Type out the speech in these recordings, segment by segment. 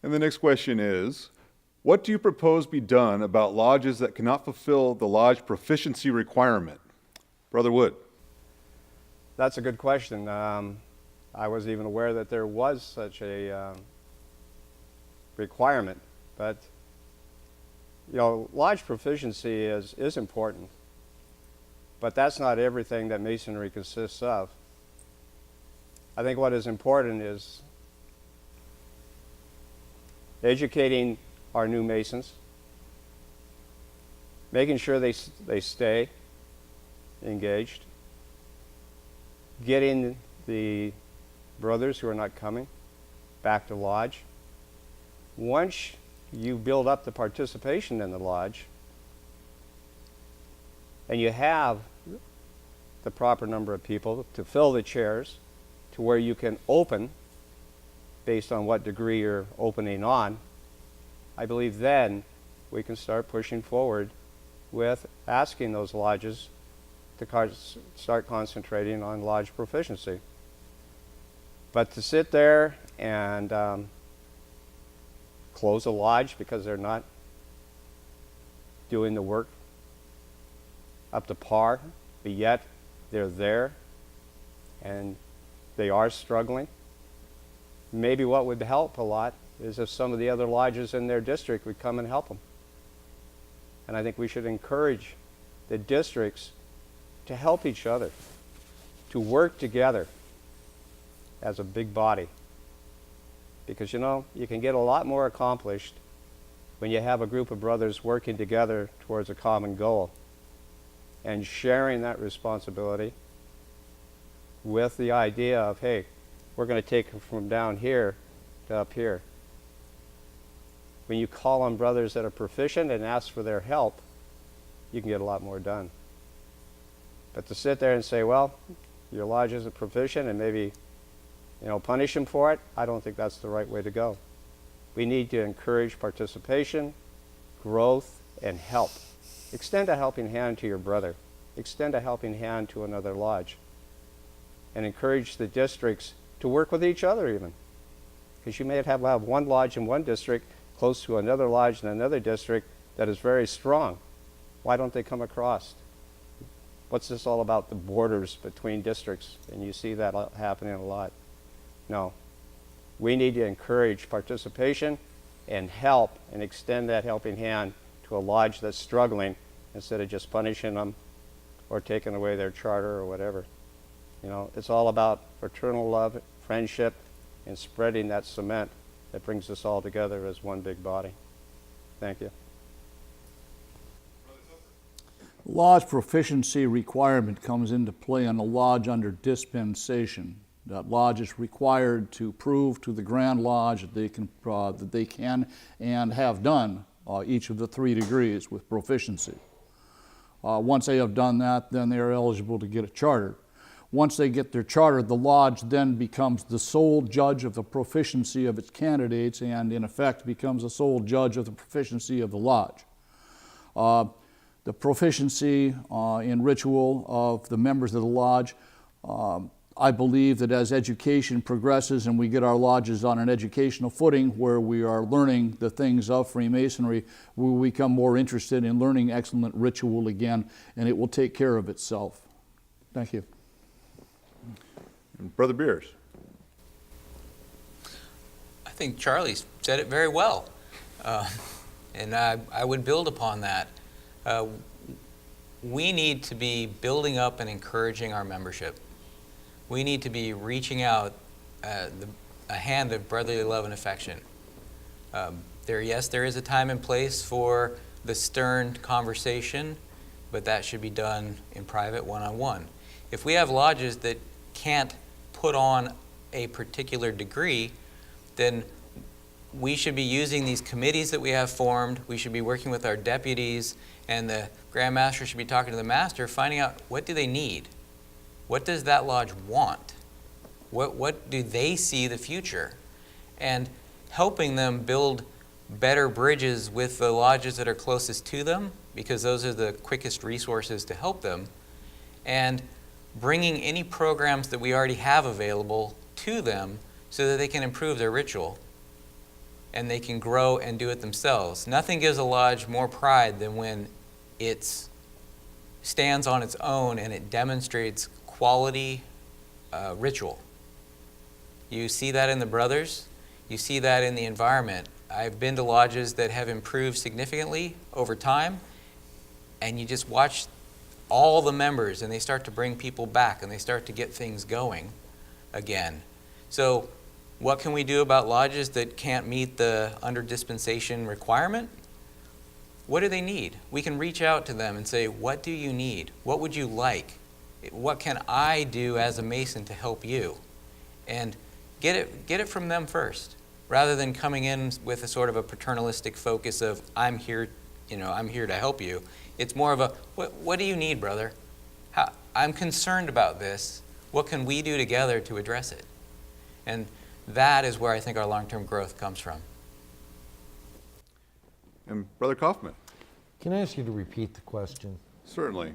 And the next question is, what do you propose be done about lodges that cannot fulfill the lodge proficiency requirement? Brother Wood. That's a good question. I wasn't even aware that there was such a requirement, but you know, lodge proficiency is important, but that's not everything that masonry consists of. I think what is important is educating our new masons, making sure they stay engaged, getting the brothers who are not coming back to lodge. Once you build up the participation in the lodge and you have the proper number of people to fill the chairs to where you can open based on what degree you're opening on, I believe then we can start pushing forward with asking those lodges to start concentrating on lodge proficiency. But to sit there and close a lodge because they're not doing the work up to par, but yet they're there and they are struggling, maybe what would help a lot is if some of the other lodges in their district would come and help them. And I think we should encourage the districts to help each other, to work together as a big body. Because you know, you can get a lot more accomplished when you have a group of brothers working together towards a common goal and sharing that responsibility with the idea of, hey, we're going to take it from down here to up here. When you call on brothers that are proficient and ask for their help, you can get a lot more done. But to sit there and say, well, your lodge isn't proficient and maybe, you know, punish them for it, I don't think that's the right way to go. We need to encourage participation, growth, and help. Extend a helping hand to your brother. Extend a helping hand to another lodge. And encourage the districts to work with each other even. Because you may have one lodge in one district close to another lodge in another district that is very strong. Why don't they come across? What's this all about, the borders between districts? And you see that happening a lot. No. We need to encourage participation and help and extend that helping hand to a lodge that's struggling instead of just punishing them or taking away their charter or whatever. You know, it's all about fraternal love, friendship, and spreading that cement that brings us all together as one big body. Thank you. Lodge proficiency requirement comes into play on a lodge under dispensation. That lodge is required to prove to the Grand Lodge that they can and have done each of the 3 degrees with proficiency. Once they have done that, then they are eligible to get a charter. Once they get their charter, the lodge then becomes the sole judge of the proficiency of its candidates and, in effect, becomes the sole judge of the proficiency of the lodge. The proficiency in ritual of the members of the lodge, I believe that as education progresses and we get our lodges on an educational footing where we are learning the things of Freemasonry, we will become more interested in learning excellent ritual again, and it will take care of itself. Thank you. Brother Beers. I think Charlie said it very well, and I would build upon that. We need to be building up and encouraging our membership. We need to be reaching out a hand of brotherly love and affection. Yes, there is a time and place for the stern conversation, but that should be done in private, one-on-one. If we have lodges that can't put on a particular degree, then we should be using these committees that we have formed. We should be working with our deputies, and the Grand Master should be talking to the Master, finding out what do they need? What does that lodge want? What do they see the future? And helping them build better bridges with the lodges that are closest to them, because those are the quickest resources to help them, and bringing any programs that we already have available to them so that they can improve their ritual. and they can grow and do it themselves. Nothing gives a lodge more pride than when it stands on its own and it demonstrates quality ritual. You see that in the brothers, you see that in the environment. I've been to lodges that have improved significantly over time, and you just watch all the members and they start to bring people back and they start to get things going again. So what can we do about lodges that can't meet the under dispensation requirement? What do they need? We can reach out to them and say, what do you need? What would you like? What can I do as a Mason to help you? And get it from them first, rather than coming in with a sort of a paternalistic focus of, I'm here to help you. It's more of a, what do you need, brother? I'm concerned about this. What can we do together to address it? And that is where I think our long-term growth comes from. And Brother Coffman? Can I ask you to repeat the question? Certainly.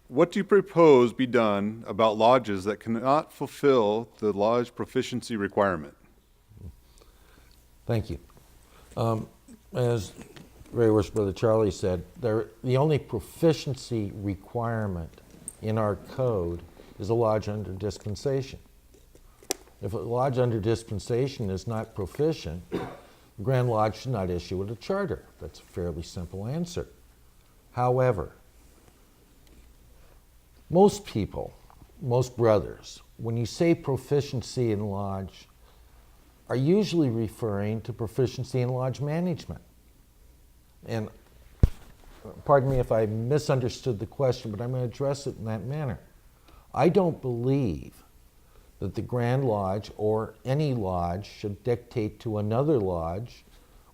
What do you propose be done about lodges that cannot fulfill the lodge proficiency requirement? Thank you. As Very Worst Brother Charlie said, the only proficiency requirement in our code is a lodge under dispensation. If a lodge under dispensation is not proficient, the Grand Lodge should not issue it a charter. That's a fairly simple answer. However, most people, most brothers, when you say proficiency in lodge, are usually referring to proficiency in lodge management. And pardon me if I misunderstood the question, but I'm going to address it in that manner. I don't believe that the Grand Lodge or any lodge should dictate to another lodge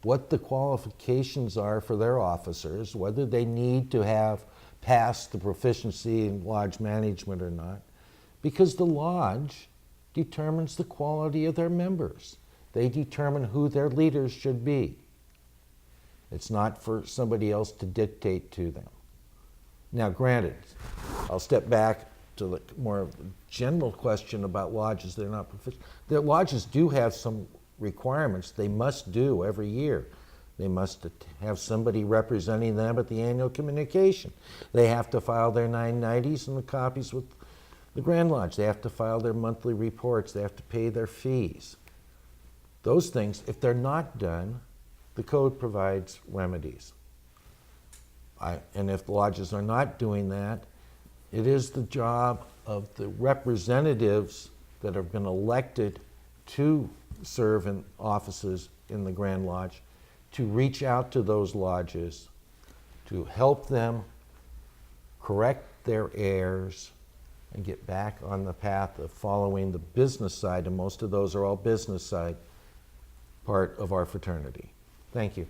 what the qualifications are for their officers, whether they need to have passed the proficiency in lodge management or not, because the lodge determines the quality of their members. They determine who their leaders should be. It's not for somebody else to dictate to them. Now, granted, I'll step back to the more general question about lodges that are not proficient. The lodges do have some requirements they must do every year. They must have somebody representing them at the annual communication. They have to file their 990s and the copies with the Grand Lodge. They have to file their monthly reports. They have to pay their fees. Those things, if they're not done, the code provides remedies. And if the lodges are not doing that, it is the job of the representatives that have been elected to serve in offices in the Grand Lodge to reach out to those lodges, to help them correct their errors and get back on the path of following the business side, and most of those are all business side part of our fraternity. Thank you.